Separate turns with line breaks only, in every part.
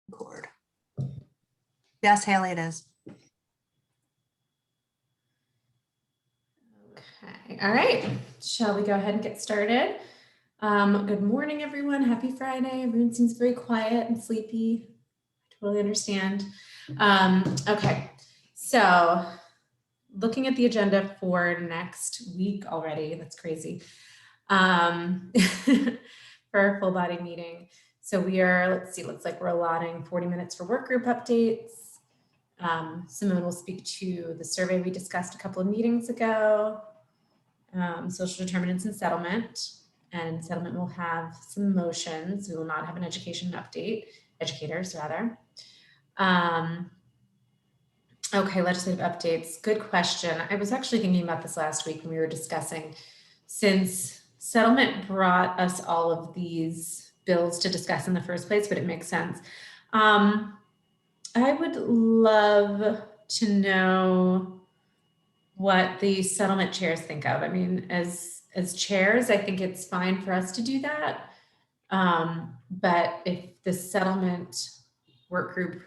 Record. Yes, Haley, it is.
Okay, all right. Shall we go ahead and get started? Good morning, everyone. Happy Friday. Everyone seems very quiet and sleepy. I totally understand. Okay, so looking at the agenda for next week already, that's crazy, for our full body meeting. So we are, let's see, looks like we're allotting 40 minutes for work group updates. Simone will speak to the survey we discussed a couple of meetings ago, social determinants and settlement. And settlement will have some motions. We will not have an education update, educators rather. Okay, legislative updates. Good question. I was actually thinking about this last week when we were discussing, since settlement brought us all of these bills to discuss in the first place, but it makes sense. I would love to know what the settlement chairs think of. I mean, as chairs, I think it's fine for us to do that. But if the settlement work group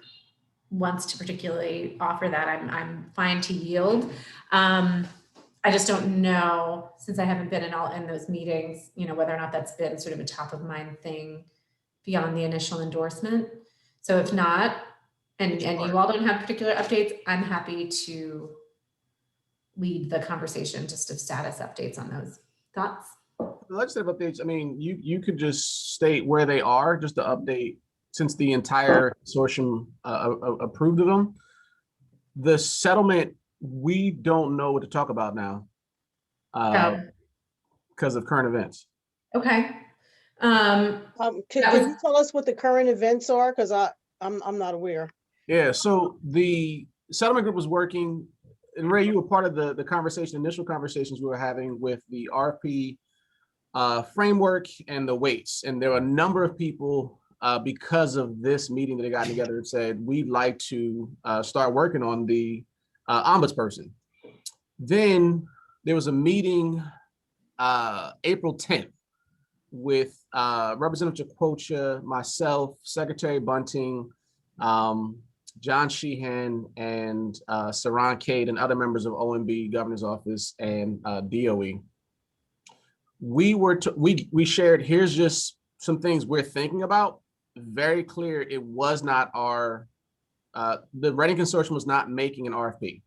wants to particularly offer that, I'm fine to yield. I just don't know, since I haven't been in those meetings, you know, whether or not that's been sort of a top of mind thing beyond the initial endorsement. So if not, and you all don't have particular updates, I'm happy to lead the conversation just of status updates on those. Thoughts?
The legislative updates, I mean, you could just state where they are, just to update, since the entire consortium approved of them. The settlement, we don't know what to talk about now because of current events.
Okay.
Can you tell us what the current events are? Because I'm not aware.
Yeah, so the settlement group was working, and Ray, you were part of the conversation, initial conversations we were having with the RFP framework and the weights. And there were a number of people, because of this meeting that they got together and said, we'd like to start working on the ombudsperson. Then there was a meeting April 10th with Representative Quocha, myself, Secretary Bunting, John Sheehan, and Saran Cade, and other members of OMB, Governor's Office, and DOE. We shared, here's just some things we're thinking about. Very clear, it was not our, the Reading Consortium was not making an RFP.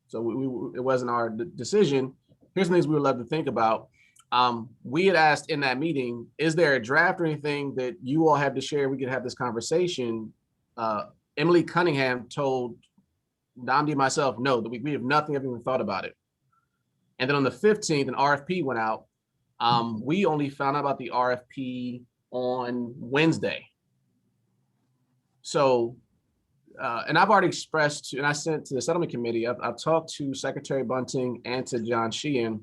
So it wasn't our decision. Here's some things we would love to think about. We had asked in that meeting, is there a draft or anything that you all have to share? We could have this conversation. Emily Cunningham told Namdi and myself, no, that we have nothing, haven't even thought about it. And then on the 15th, an RFP went out. We only found out about the RFP on Wednesday. So, and I've already expressed to, and I sent to the settlement committee, I've talked to Secretary Bunting and to John Sheehan.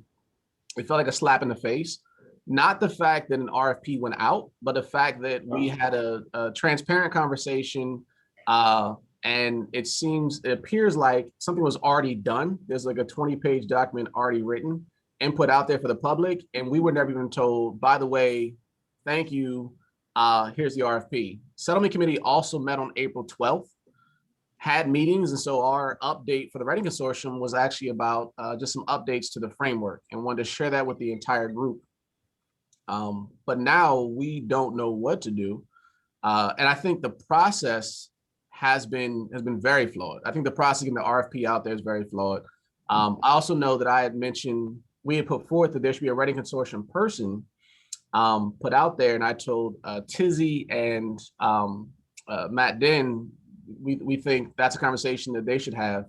It felt like a slap in the face. Not the fact that an RFP went out, but the fact that we had a transparent conversation, and it appears like something was already done. There's like a 20-page document already written and put out there for the public, and we were never even told, by the way, thank you, here's the RFP. Settlement committee also met on April 12th, had meetings, and so our update for the Reading Consortium was actually about just some updates to the framework, and wanted to share that with the entire group. But now we don't know what to do. And I think the process has been very flawed. I think the process getting the RFP out there is very flawed. I also know that I had mentioned, we had put forth that there should be a Reading Consortium person put out there, and I told Tizzy and Matt Den, we think that's a conversation that they should have.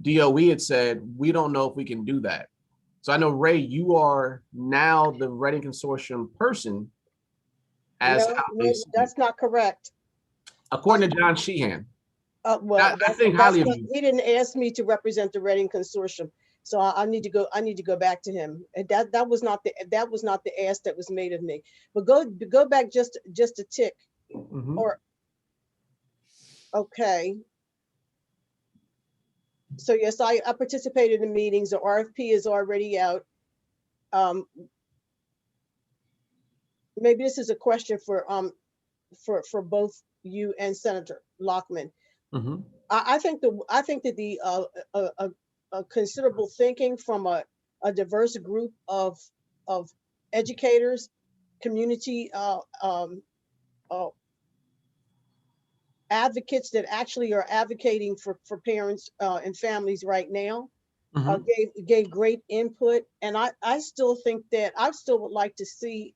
DOE had said, we don't know if we can do that. So I know, Ray, you are now the Reading Consortium person.
No, that's not correct.
According to John Sheehan.
Well,
I think highly of you.
He didn't ask me to represent the Reading Consortium, so I need to go back to him. And that was not the ask that was made of me. But go back just a tick.
Mm-hmm.
Or okay. So yes, I participated in meetings. The RFP is already out. Maybe this is a question for for both you and Senator Lockman.
Mhm.
I think that the considerable thinking from a diverse group of educators, community advocates that actually are advocating for parents and families right now
Mhm.
gave great input. And I still think that I still would like to see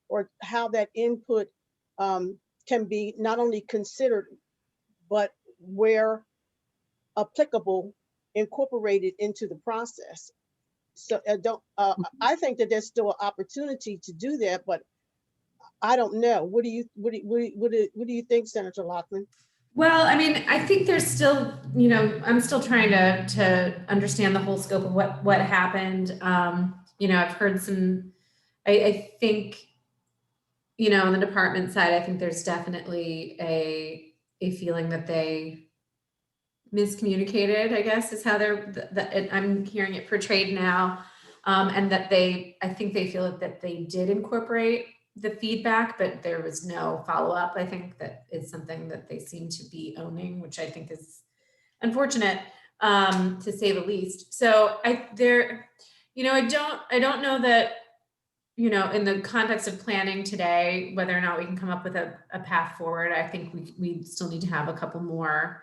or how that input can be not only considered, but where applicable, incorporated into the process. So I think that there's still an opportunity to do that, but I don't know. What do you think, Senator Lockman?
Well, I mean, I think there's still, I'm still trying to understand the whole scope of what happened. I've heard I think, on the department side, I think there's definitely a feeling that they miscommunicated, I guess, is how I'm hearing it portrayed now. And that I think they feel that they did incorporate the feedback, but there was no follow-up. I think that is something that they seem to be owning, which I think is unfortunate, to say the least. So I don't know that, in the context of planning today, whether or not we can come up with a path forward. I think we still need to have a couple more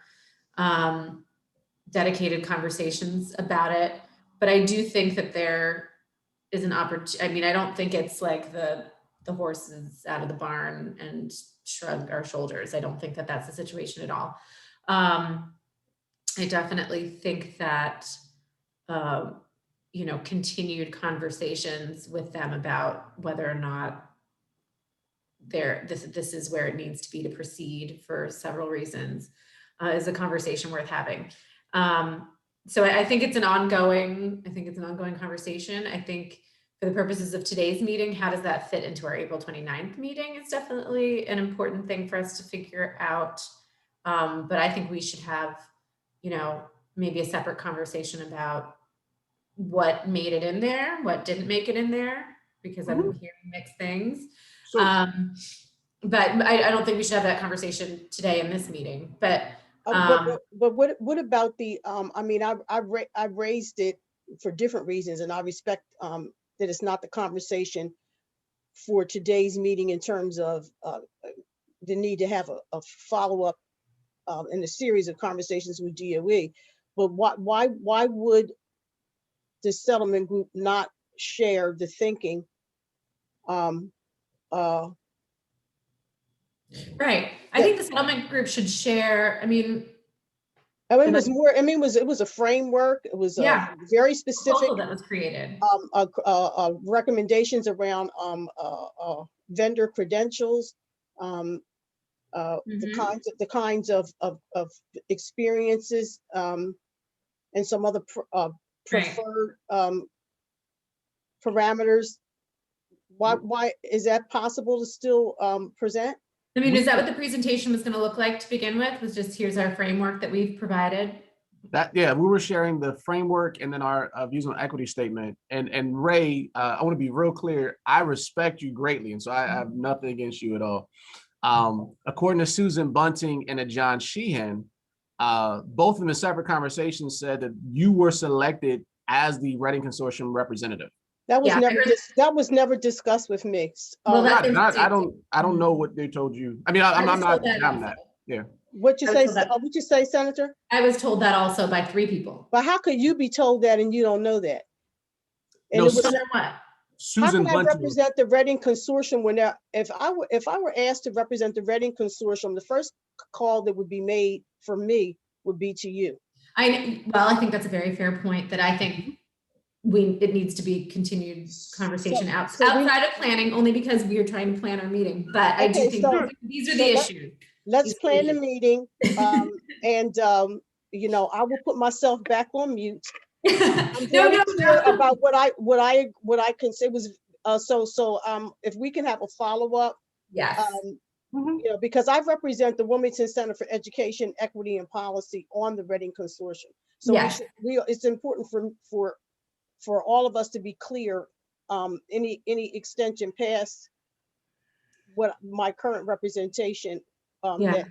dedicated conversations about it. But I do think that there is an opportunity. I mean, I don't think it's like the horses out of the barn and shrug our shoulders. I don't think that that's the situation at all. I definitely think that, continued conversations with them about whether or not this is where it needs to be to proceed for several reasons, is a conversation worth having. So I think it's an ongoing conversation. I think for the purposes of today's meeting, how does that fit into our April 29th meeting is definitely an important thing for us to figure out. But I think we should have, maybe a separate conversation about what made it in there, what didn't make it in there, because I'm hearing mixed things.
So
But I don't think we should have that conversation today in this meeting. But
what about the I mean, I raised it for different reasons, and I respect that it's not the conversation for today's meeting in terms of the need to have a follow-up in a series of conversations with DOE. But why would the settlement group not share the thinking?
Right. I think the settlement group should share. I mean,
it was more. I mean, it was a framework. It was very specific.
proposal that was created.
Recommendations around vendor credentials, the kinds of experiences, and some other preferred parameters. Why is that possible to still present?
I mean, is that what the presentation was going to look like to begin with? Was just here's our framework that we've provided?
we were sharing the framework and then our views on equity statement. And Ray, I want to be real clear. I respect you greatly, and so I have nothing against you at all. According to Susan Bunting and John Sheehan, both of them in separate conversations said that you were selected as the Reading Consortium representative.
That was never discussed with me.
Well,
I don't know what they told you. I mean, I'm not down that. Yeah.
What you say, Senator?
I was told that also by 3 people.
But how could you be told that and you don't know that? And
No,
it was,
what?
Susan
how can I
Bunting.
represent the Reading Consortium when if I were asked to represent the Reading Consortium, the first call that would be made for me would be to you.
I think that's a very fair point. That I think it needs to be continued conversation outside of planning, only because we are trying to plan our meeting. But I do think these are the issues.
Let's plan the meeting, and I will put myself back on mute. I'm very clear about what I can say was if we can have a follow-up.
Yes.
Because I represent the Wilmington Center for Education, Equity, and Policy on the Reading Consortium. So yes. It's important for all of us to be clear. Any extension past what my current representation,
Yeah.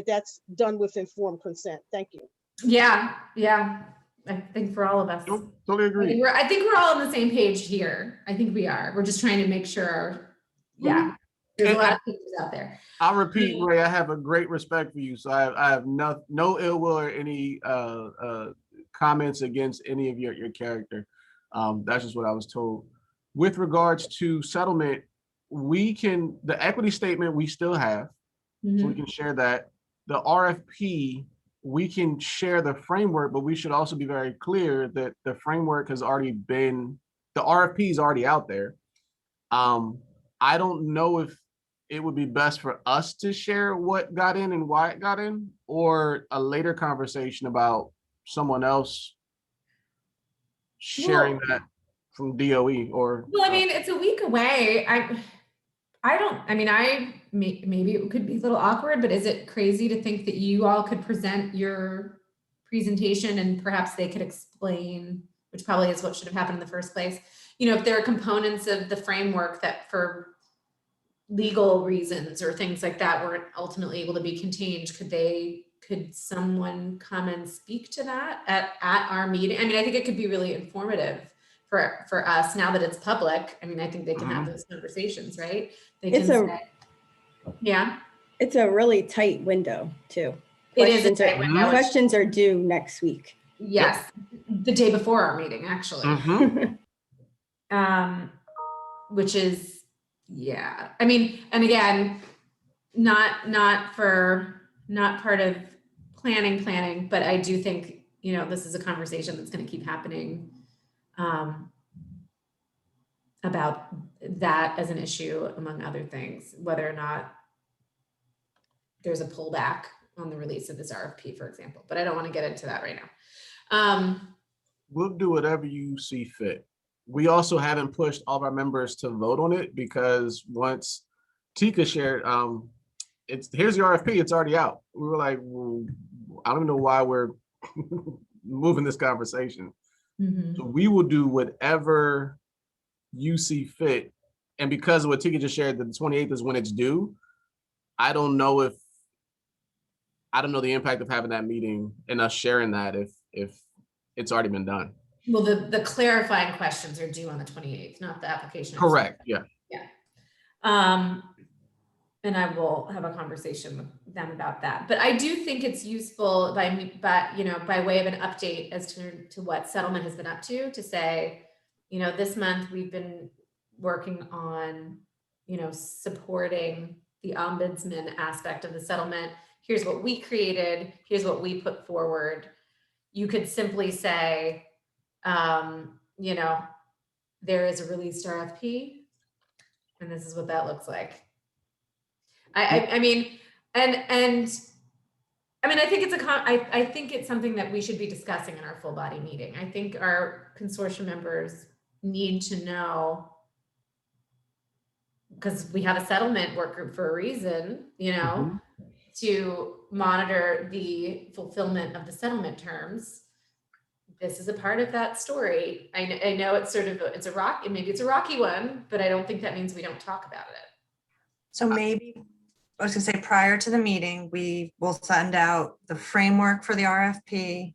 that's done with informed consent. Thank you.
Yeah, yeah. I think for all of us.
Totally agree.
I think we're all on the same page here. I think we are. We're just trying to make sure, yeah, there's a lot of pictures out there.
I'll repeat, Ray, I have a great respect for you. So I have no ill will or any comments against any of your character. That's just what I was told. With regards to settlement, the equity statement we still have, so we
Mhm.
can share that. The RFP, we can share the framework, but we should also be very clear that the framework has already been, the RFP is already out there. I don't know if it would be best for us to share what got in and why it got in, or a later conversation about someone else sharing that from DOE or.
Well, I mean, it's a week away. Maybe it could be a little awkward, but is it crazy to think that you all could present your presentation and perhaps they could explain, which probably is what should have happened in the first place. You know, if there are components of the framework that for legal reasons or things like that weren't ultimately able to be contained, could someone come and speak to that at our meeting? I mean, I think it could be really informative for us now that it's public. I mean, I think they can have those conversations, right? They can say, yeah.
It's a really tight window too.
It is a tight window.
Questions are due next week.
Yes, the day before our meeting, actually. Which is, yeah. I mean, and again, not part of planning, but I do think, you know, this is a conversation that's going to keep happening about that as an issue, among other things, whether or not there's a pullback on the release of this RFP, for example. But I don't want to get into that right now.
We'll do whatever you see fit. We also haven't pushed all of our members to vote on it because once Tika shared, here's the RFP, it's already out. We were like, well, I don't even know why we're moving this conversation. So we will do whatever you see fit. And because of what Tika just shared, that the 28th is when it's due, I don't know the impact of having that meeting and us sharing that if it's already been done.
Well, the clarifying questions are due on the 28th, not the application.
Correct. Yeah.
Yeah. And I will have a conversation with them about that. But I do think it's useful by way of an update as to what settlement has been up to say, you know, this month we've been working on, you know, supporting the ombudsman aspect of the settlement. Here's what we created. Here's what we put forward. You could simply say, you know, there is a released RFP, and this is what that looks like. I mean, I think it's something that we should be discussing in our full body meeting. I think our consortium members need to know, because we have a settlement work group for a reason, you know, to monitor the fulfillment of the settlement terms. This is a part of that story. I know it's sort of maybe it's a rocky one, but I don't think that means we don't talk about it.
So maybe, I was gonna say, prior to the meeting, we will send out the framework for the RFP,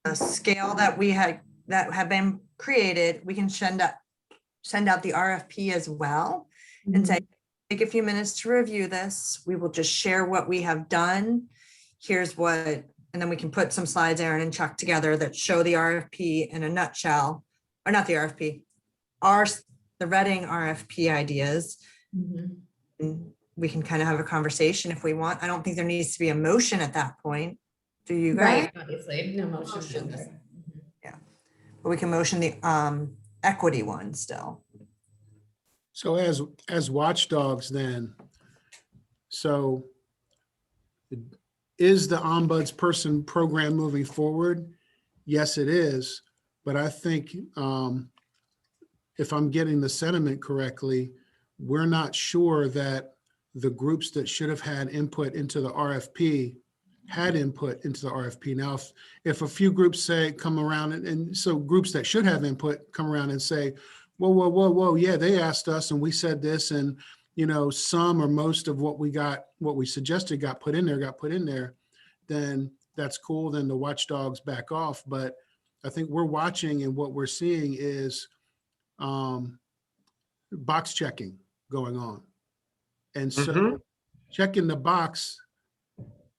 the scale that have been created. We can send out the RFP as well and say, take a few minutes to review this. We will just share what we have done. Here's what, and then we can put some slides, Aaron and Chuck, together that show the RFP in a nutshell, or not the RFP, the Reading RFP ideas. And we can kind of have a conversation if we want. I don't think there needs to be a motion at that point. Do you guys?
Right, obviously, no motion.
Yeah, but we can motion the equity one still.
So as watchdogs then, so is the ombudsperson program moving forward? Yes, it is. But I think if I'm getting the sentiment correctly, we're not sure that the groups that should have had input into the RFP had input into the RFP. Now, if a few groups come around and so groups that should have input come around and say, whoa, yeah, they asked us and we said this and some or most of what we suggested got put in there, then that's cool. Then the watchdogs back off. But I think we're watching, and what we're seeing is box checking going on. And so checking the box,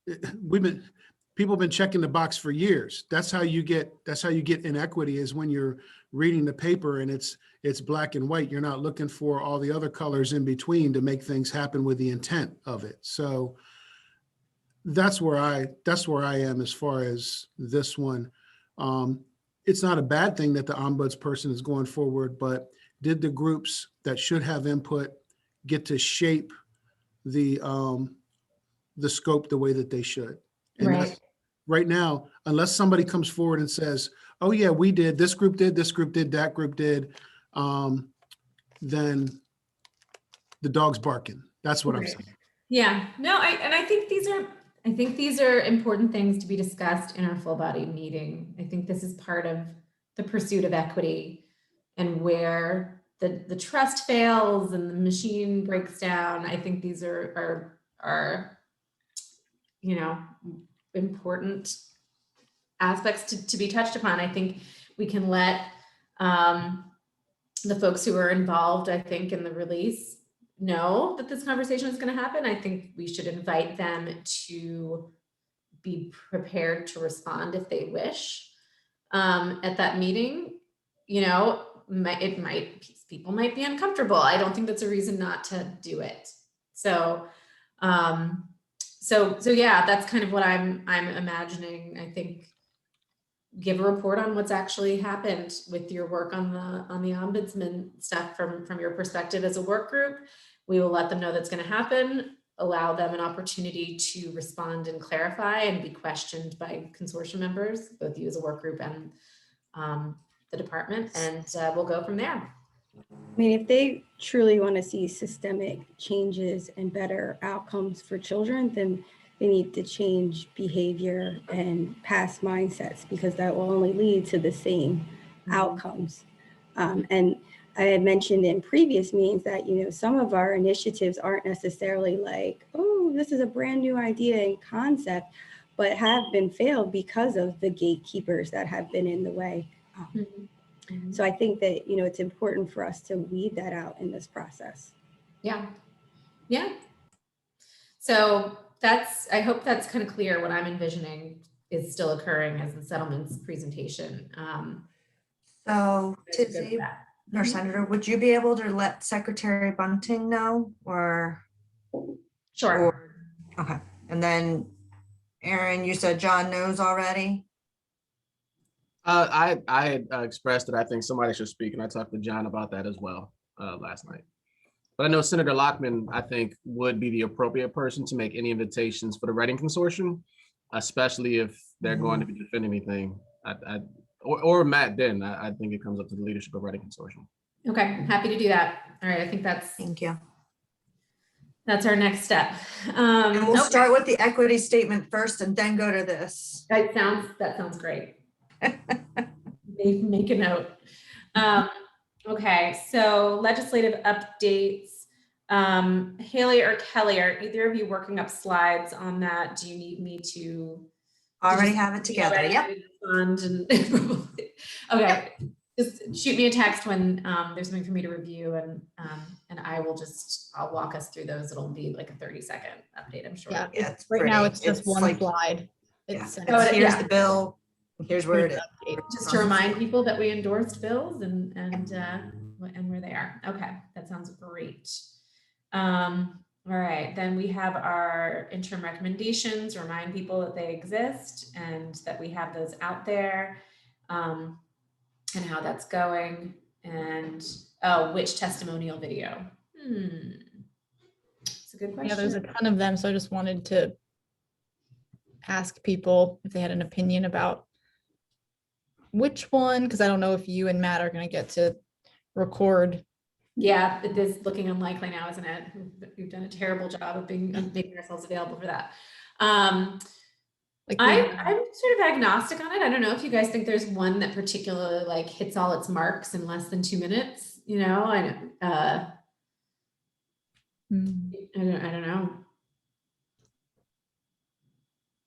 people have been checking the box for years. That's how you get inequity, is when you're reading the paper and it's black and white. You're not looking for all the other colors in between to make things happen with the intent of it. So that's where I am as far as this one. It's not a bad thing that the ombudsperson is going forward, but did the groups that should have input get to shape the scope the way that they should? And
Right.
right now, unless somebody comes forward and says, oh yeah, we did, this group did, that group did, then the dog's barking. That's what I'm saying.
Yeah, no, I think these are important things to be discussed in our full body meeting. I think this is part of the pursuit of equity, and where the trust fails and the machine breaks down. I think these are important aspects to be touched upon. I think we can let the folks who are involved, I think, in the release know that this conversation is going to happen. I think we should invite them to be prepared to respond if they wish at that meeting. People might be uncomfortable. I don't think that's a reason not to do it. So yeah, that's kind of what I'm imagining. I think give a report on what's actually happened with your work on the ombudsman stuff from your perspective as a work group. We will let them know that's going to happen, allow them an opportunity to respond and clarify and be questioned by consortium members, both you as a work group and the department, and we'll go from there.
I mean, if they truly want to see systemic changes and better outcomes for children, then they need to change behavior and past mindsets, because that will only lead to the same outcomes. And I had mentioned in previous meetings that, some of our initiatives aren't necessarily like, oh, this is a brand new idea and concept, but have been failed because of the gatekeepers that have been in the way. So I think that, it's important for us to weed that out in this process.
Yeah. So I hope that's kind of clear. What I'm envisioning is still occurring as the settlements presentation.
So Tizzy or Senator, would you be able to let Secretary Bunting know, or?
Sure.
Okay. And then Aaron, you said John knows already?
I had expressed that I think somebody should speak, and I talked to John about that as well last night. But I know Senator Lockman, I think, would be the appropriate person to make any invitations for the Reading Consortium, especially if they're going to be defending anything. Or Matt Den. I think it comes up to the leadership of Reading Consortium.
Okay, happy to do that. All right, I think
Thank you.
that's our next step.
And we'll start with the equity statement first and then go to this.
That sounds great. Make a note. Okay, so legislative updates. Haley or Kelly, are either of you working up slides on that? Do you need me to?
Already have it together. Yep.
Okay. Just shoot me a text when there's something for me to review, and I'll walk us through those. It'll be like a 30-second update, I'm sure.
Yeah,
it's
right now
pretty.
it's just one
like,
slide.
Yeah.
It's
Here's the bill. Here's where it is.
Just to remind people that we endorsed bills and where they are. Okay, that sounds great. All right, then we have our interim recommendations. Remind people that they exist and that we have those out there, and how that's going. And which testimonial video? It's a good question.
Yeah, there's a ton of them, so I just wanted to ask people if they had an opinion about which one, because I don't know if you and Matt are going to get to record.
Yeah, it is looking unlikely now, isn't it? We've done a terrible job of making ourselves available for that. I'm sort of agnostic on it. I don't know if you guys think there's one that particularly like hits all its marks in less than 2 minutes. I know.
Hmm,
I don't know.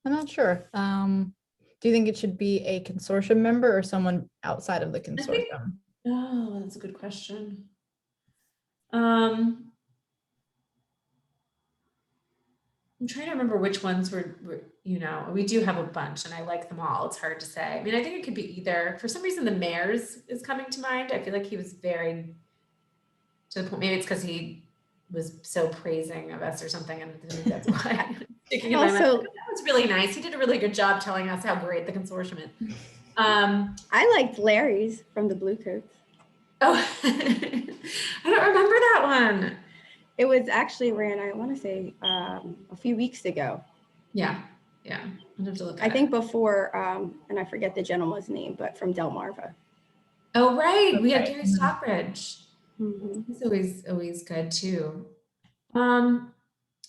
I'm not sure. Do you think it should be a consortium member or someone outside of the
think-
consortium?
Oh, that's a good question. I'm trying to remember which ones were, you know, we do have a bunch and I like them all. It's hard to say. I mean, I think it could be either, for some reason, the mayor's is coming to mind. I feel like he was very, to the point, maybe it's because he was so praising of us or something. And maybe that's why I'm sticking in my mind.
Also-
That was really nice. He did a really good job telling us how great the consortium is.
I liked Larry's from the Blue Coats.
Oh, I don't remember that one.
It was actually ran, I want to say, a few weeks ago.
Yeah. I'll have to look at
I think
it.
before, and I forget the gentleman's name, but from Delmarva.
Oh, right. We had
Okay.
Gary Stockbridge.
Mhm.
He's always good too. I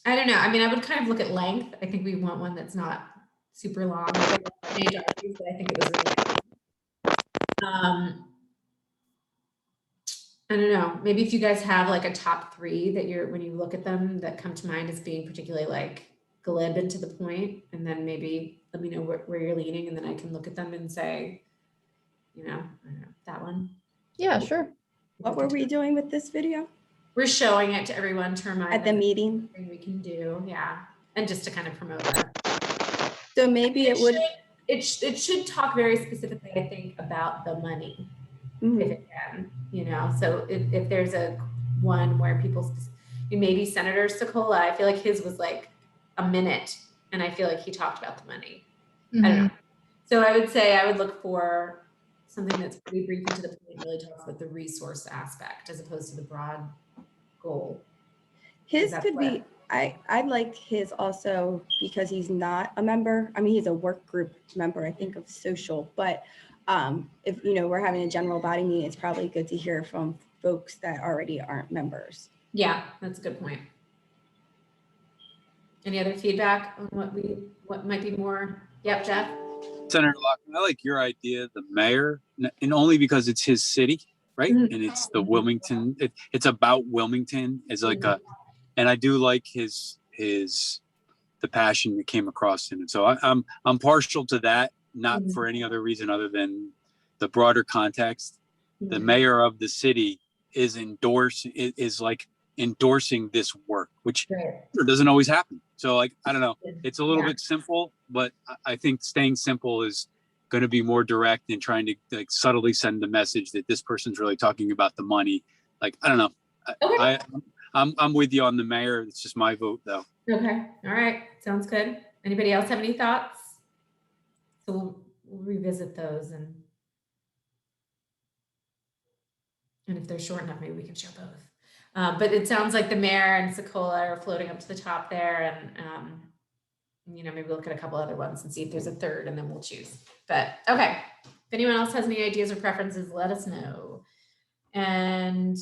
don't know. I mean, I would kind of look at length. I think we want one that's not super long. Like Renee Darby's, but I think it was really nice. I don't know. Maybe if you guys have like a top 3 that you're, when you look at them, that come to mind as being particularly like glib and to the point, and then maybe let me know where you're leaning, and then I can look at them and say, you know, I don't know, that one.
Yeah, sure.
What were we doing with this video?
We're showing it to everyone to remind
At the
them
meeting?
everything we can do, yeah, and just to kind of promote that.
So maybe it would.
It should talk very specifically, I think, about the money,
Mhm.
if it can, you know. So if there's a one where people, maybe Senator Sokola, I feel like his was like a minute, and I feel like he talked about the money. I don't know. So I would say I would look for something that's pretty brief and to the point, really talks about the resource aspect as opposed to the broad goal.
His
That's
could
what-
be, I like his also because he's not a member. I mean, he's a work group member, I think, of social, but if, you know, we're having a general body meeting, it's probably good to hear from folks that already aren't members.
Yeah, that's a good point. Any other feedback on what might be more? Yep, Jeff?
Senator Lockman, I like your idea, the mayor, and only because it's his city, right?
Mhm.
And it's the Wilmington, it's about Wilmington as like and I do like the passion that came across in it. So I'm partial to that, not
Mhm.
for any other reason other than the broader context. The mayor of the city is like endorsing this work, which
Right.
doesn't always happen. So like, I don't know, it's a little
Yeah.
bit simple, but I think staying simple is going to be more direct and trying to like subtly send the message that this person's really talking about the money. Like, I don't know.
Okay.
I'm with you on the mayor. It's just my vote though.
Okay. All right. Sounds good. Anybody else have any thoughts? So we'll revisit those, and if they're short enough, maybe we can show both. But it sounds like the mayor and Sokola are floating up to the top there, and you know, maybe look at a couple other ones and see if there's a third, and then we'll choose. But okay, if anyone else has any ideas or preferences, let us know. And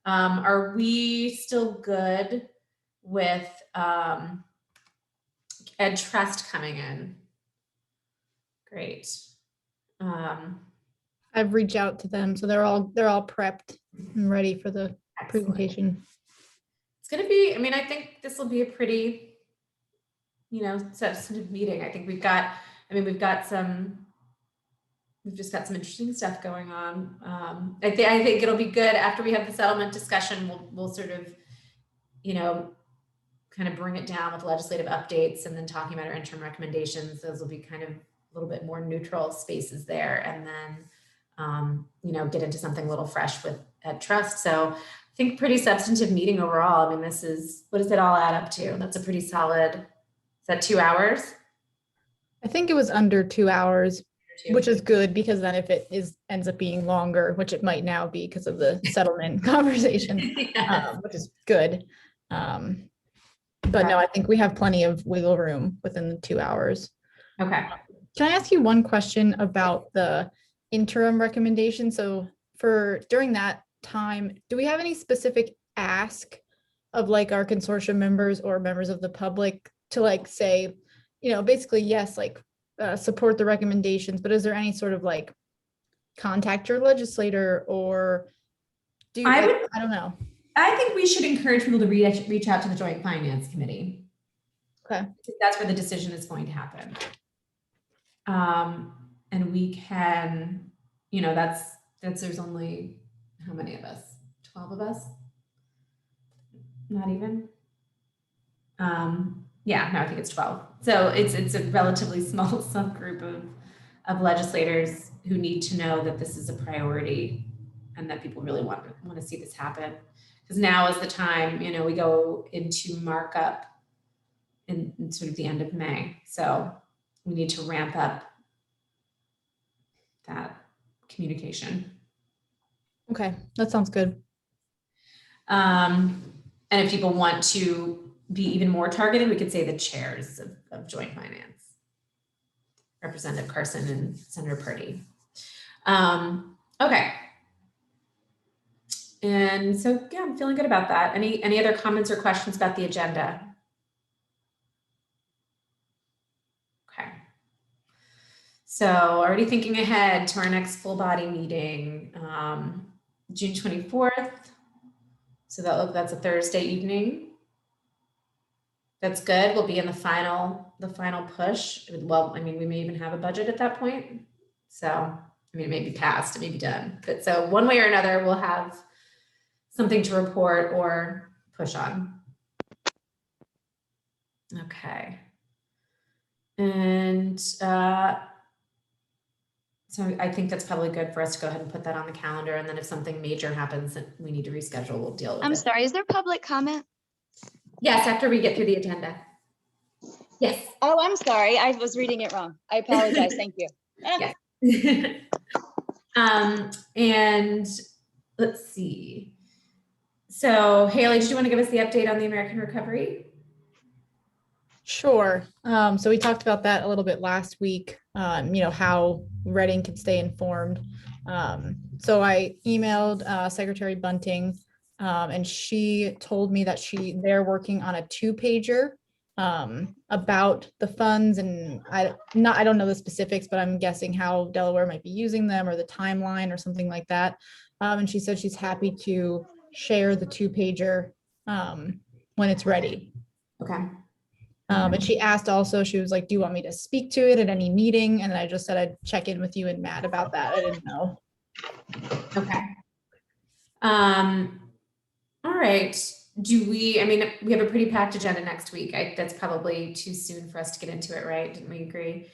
are we still good with Ed Trust coming in? Great.
I've reached out to them, so they're all prepped and ready for the
Excellent.
presentation.
It's going to be, I mean, I think this will be a pretty, you know, substantive meeting. I think we've just got some interesting stuff going on. I think it'll be good after we have the settlement discussion. We'll sort of, you know, kind of bring it down with legislative updates and then talking about our interim recommendations. Those will be kind of a little bit more neutral spaces there. And then, you know, get into something a little fresh with Ed Trust. So I think pretty substantive meeting overall. I mean, what does it all add up to? That's a pretty solid, is that 2 hours?
I think it was under 2 hours, which is good because then if it ends up being longer, which it might now be because of the settlement conversation,
Yes.
which is good. But no, I think we have plenty of wiggle room within the 2 hours.
Okay.
Can I ask you one question about the interim recommendation? So during that time, do we have any specific ask of like our consortium members or members of the public to like say, you know, basically, yes, like support the recommendations, but is there any sort of like contact your legislator or I don't know.
I think we should encourage people to reach out to the Joint Finance Committee.
Okay.
That's where the decision is going to happen. And we can, you know, that's there's only, how many of us? 12 of us? Not even? Yeah, no, I think it's 12. So it's a relatively small subgroup of legislators who need to know that this is a priority and that people really want to see this happen. Because now is the time, you know, we go into markup in sort of the end of May. So we need to ramp up that communication.
Okay, that sounds good.
And if people want to be even more targeted, we could say the chairs of Joint Finance, Representative Carson and Senator Purdy. Okay. And so, yeah, I'm feeling good about that. Any other comments or questions about the agenda? Okay. So already thinking ahead to our next full body meeting, June 24th. So that's a Thursday evening. That's good. We'll be in the final push. Well, I mean, we may even have a budget at that point. So, I mean, it may be passed, it may be done. But so one way or another, we'll have something to report or push on. Okay. And so I think that's probably good for us to go ahead and put that on the calendar. And then if something major happens that we need to reschedule, we'll deal with it.
I'm sorry, is there public comment?
Yes, after we get through the agenda. Yes.
Oh, I'm sorry. I was reading it wrong. I apologize. Thank you.
Yes. And let's see. So Haley, did you want to give us the update on the American Recovery?
Sure. So we talked about that a little bit last week, you know, how Reading can stay informed. So I emailed Secretary Bunting, and she told me that they're working on a 2-pager about the funds, and I don't know the specifics, but I'm guessing how Delaware might be using them or the timeline or something like that. And she said she's happy to share the 2-pager when it's ready.
Okay.
And she asked also, she was like, do you want me to speak to it at any meeting? And I just said I'd check in with you and Matt about that. I didn't know.
Okay. All right. I mean, we have a pretty packed agenda next week. That's probably too soon for us to get into it, right? Didn't we agree?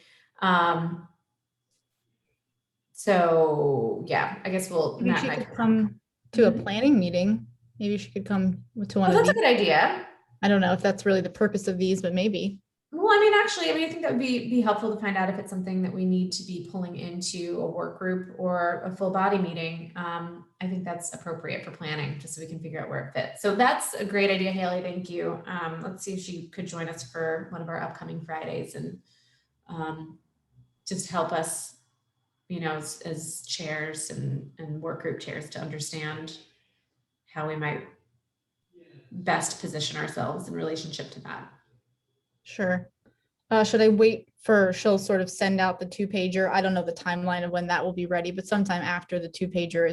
So yeah, I guess
Maybe
Matt
she
and I
could come to a planning meeting. Maybe she could come to one
Oh,
of
that's a
these.
good idea.
I don't know if that's really the purpose of these, but maybe.
Well, I mean, actually, I think that would be helpful to find out if it's something that we need to be pulling into a work group or a full body meeting. I think that's appropriate for planning, just so we can figure out where it fits. So that's a great idea, Haley. Thank you. Let's see if she could join us for one of our upcoming Fridays and just help us, you know, as chairs and work group chairs to understand how we might best position ourselves in relationship to that.
Sure. Should I wait for, she'll sort of send out the 2-pager? I don't know the timeline of when that will be ready, but sometime after the 2-pager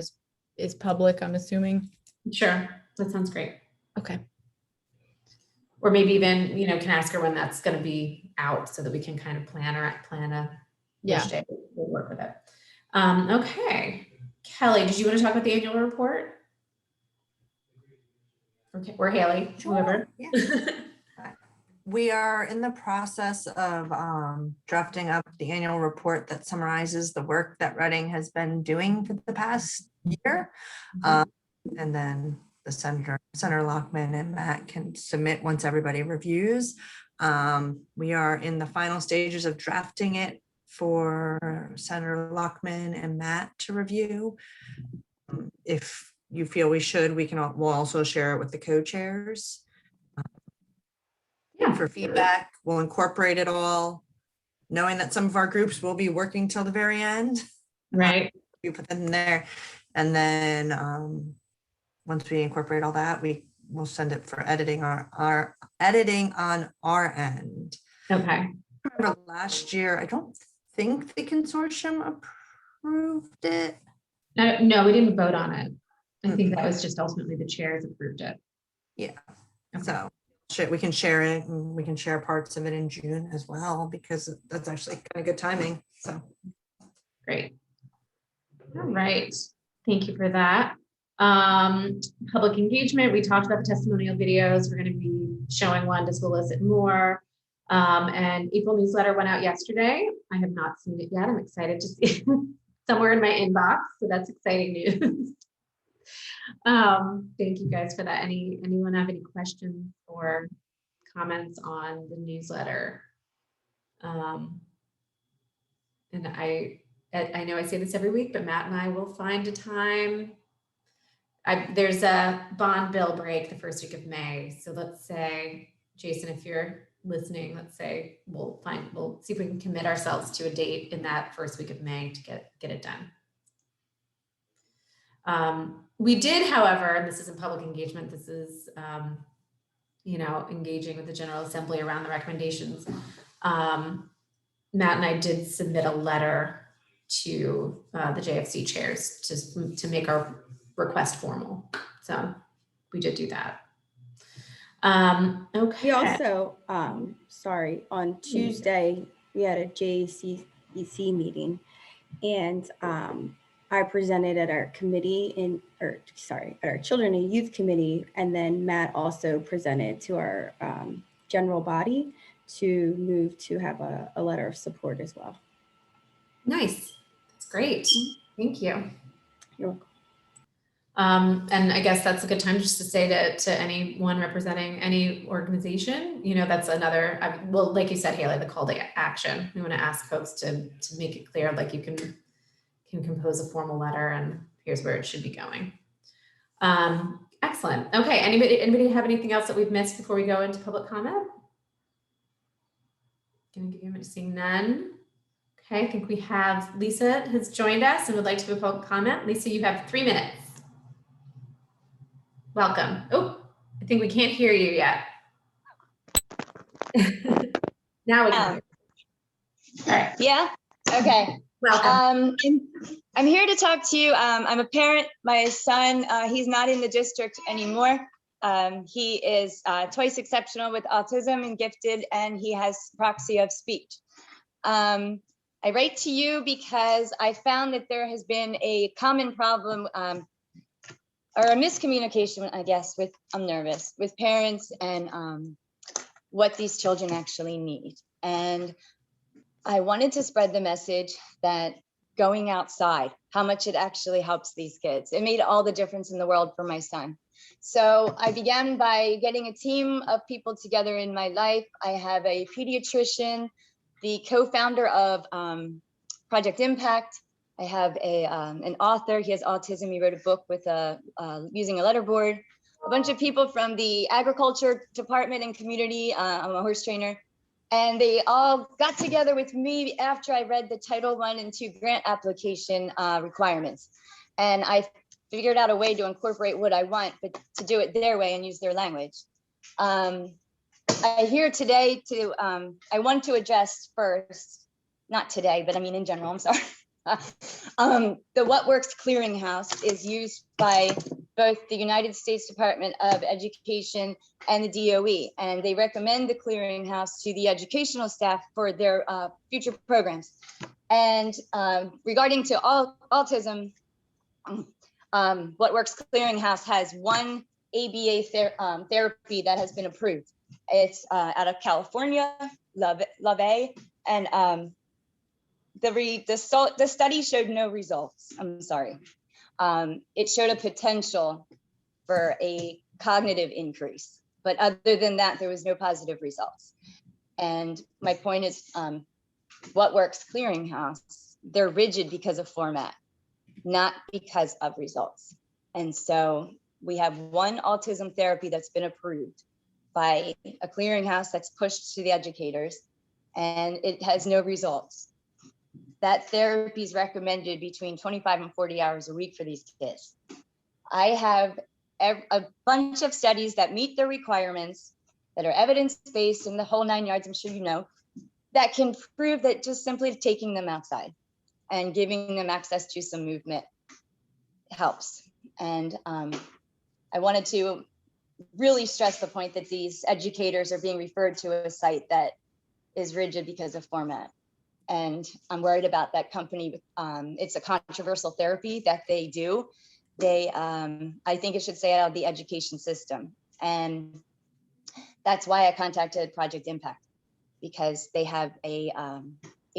is public, I'm assuming.
Sure, that sounds great.
Okay.
Or maybe even, you know, can ask her when that's going to be out so that we can kind of plan a
Yeah.
day. We'll work with it. Okay. Kelly, did you want to talk about the annual report? Okay, or Haley, whoever.
Yeah. We are in the process of drafting up the annual report that summarizes the work that Reading has been doing for the past year. And then the Senator Lockman and Matt can submit once everybody reviews. We are in the final stages of drafting it for Senator Lockman and Matt to review. If you feel we should, we'll also share it with the co-chairs.
Yeah.
For feedback. We'll incorporate it all, knowing that some of our groups will be working till the very end.
Right.
We put them in there. And then once we incorporate all that, we will send it for editing our editing on our end.
Okay.
Remember last year, I don't think the consortium approved it.
No, we didn't vote on it. I think that was just ultimately the chairs approved it.
Yeah.
Okay.
So we can share it, and we can share parts of it in June as well, because that's actually kind of good timing. So
Great. All right. Thank you for that. Public engagement, we talked about the testimonial videos. We're going to be showing one to solicit more. And April newsletter went out yesterday. I have not seen it yet. I'm excited to see it somewhere in my inbox. So that's exciting news. Thank you guys for that. Anyone have any questions or comments on the newsletter? And I know I say this every week, but Matt and I will find a time. There's a bond bill break the first week of May. So let's say, Jason, if you're listening, let's say we'll see if we can commit ourselves to a date in that first week of May to get it done. We did, however, and this isn't public engagement, this is, engaging with the General Assembly around the recommendations. Matt and I did submit a letter to the JFC chairs to make our request formal. So we did do that. Okay.
We also, on Tuesday, we had a JCEC meeting, and I presented at our committee at our Children and Youth Committee, and then Matt also presented to our general body to move to have a letter of support as well.
Nice. That's great. Thank you.
You're welcome.
And I guess that's a good time just to say to anyone representing any organization, that's another, well, like you said, Haley, the call to action. We want to ask folks to make it clear, like you can compose a formal letter and here's where it should be going. Excellent. Okay. Anybody have anything else that we've missed before we go into public comment? Seeing none. Okay, I think we have Lisa has joined us and would like to do a public comment. Lisa, you have 3 minutes. Welcome. Oh, I think we can't hear you yet. Now we can. All right.
Yeah. Okay.
Welcome.
I'm here to talk to you. I'm a parent. My son, he's not in the district anymore. He is twice exceptional with autism and gifted, and he has apraxia of speech. I write to you because I found that there has been a common problem or a miscommunication, I guess, I'm nervous, with parents and what these children actually need. And I wanted to spread the message that going outside, how much it actually helps these kids. It made all the difference in the world for my son. So I began by getting a team of people together in my life. I have a pediatrician, the co-founder of Project Impact. I have an author. He has autism. He wrote a book with using a letterboard. A bunch of people from the agriculture department and community. I'm a horse trainer. And they all got together with me after I read the Title I and II grant application requirements. And I figured out a way to incorporate what I want, but to do it their way and use their language. I'm here today I want to address first, not today, but I mean in general, I'm sorry. The What Works Clearinghouse is used by both the United States Department of Education and the DOE, and they recommend the clearinghouse to the educational staff for their future programs. And regarding to autism, What Works Clearinghouse has one ABA therapy that has been approved. It's out of California, LaVey, and the study showed no results. I'm sorry. It showed a potential for a cognitive increase, but other than that, there was no positive results. And my point is, What Works Clearinghouse, they're rigid because of format, not because of results. And so we have one autism therapy that's been approved by a clearinghouse that's pushed to the educators, and it has no results. That therapy is recommended between 25 and 40 hours a week for these kids. I have a bunch of studies that meet the requirements, that are evidence-based in the whole 9 yards, I'm sure you know, that can prove that just simply taking them outside and giving them access to some movement helps. And I wanted to really stress the point that these educators are being referred to a site that is rigid because of format. And I'm worried about that company. It's a controversial therapy that they do. I think it should stay out of the education system. And that's why I contacted Project Impact, because they have a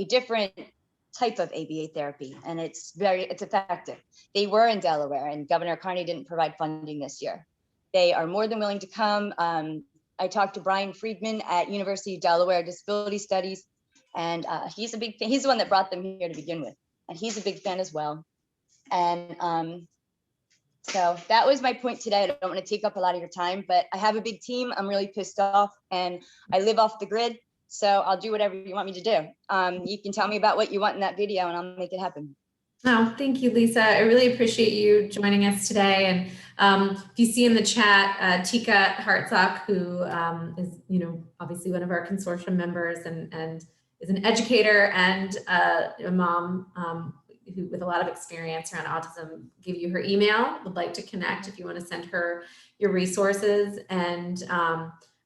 different type of ABA therapy, and it's effective. They were in Delaware, and Governor Carney didn't provide funding this year. They are more than willing to come. I talked to Brian Friedman at University of Delaware Disability Studies, and he's a big fan. He's the one that brought them here to begin with, and he's a big fan as well. And so that was my point today. I don't want to take up a lot of your time, but I have a big team. I'm really pissed off, and I live off the grid. So I'll do whatever you want me to do. You can tell me about what you want in that video, and I'll make it happen.
Oh, thank you, Lisa. I really appreciate you joining us today. And if you see in the chat, Tika Hartzog, who is, obviously one of our consortium members and is an educator and a mom who with a lot of experience around autism, give you her email. Would like to connect if you want to send her your resources. And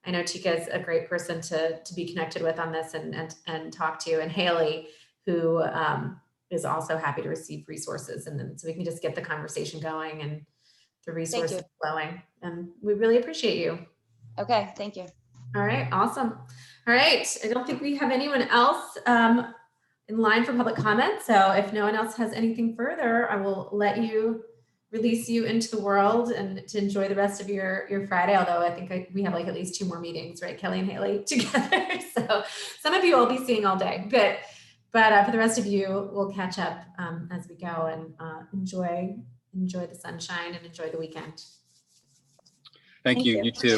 I know Tika is a great person to be connected with on this and talk to. And Haley, who is also happy to receive resources. And then so we can just get the conversation going and the resources flowing. And we really appreciate you.
Okay, thank you.
All right, awesome. All right, I don't think we have anyone else in line for public comment. So if no one else has anything further, I will release you into the world and to enjoy the rest of your Friday. Although I think we have like at least 2 more meetings, right? Kelly and Haley together. So some of you I'll be seeing all day, but for the rest of you, we'll catch up as we go and enjoy the sunshine and enjoy the weekend.
Thank you. You too.
See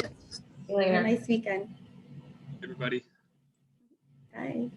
you later.
Have a nice weekend.
Everybody.
Bye.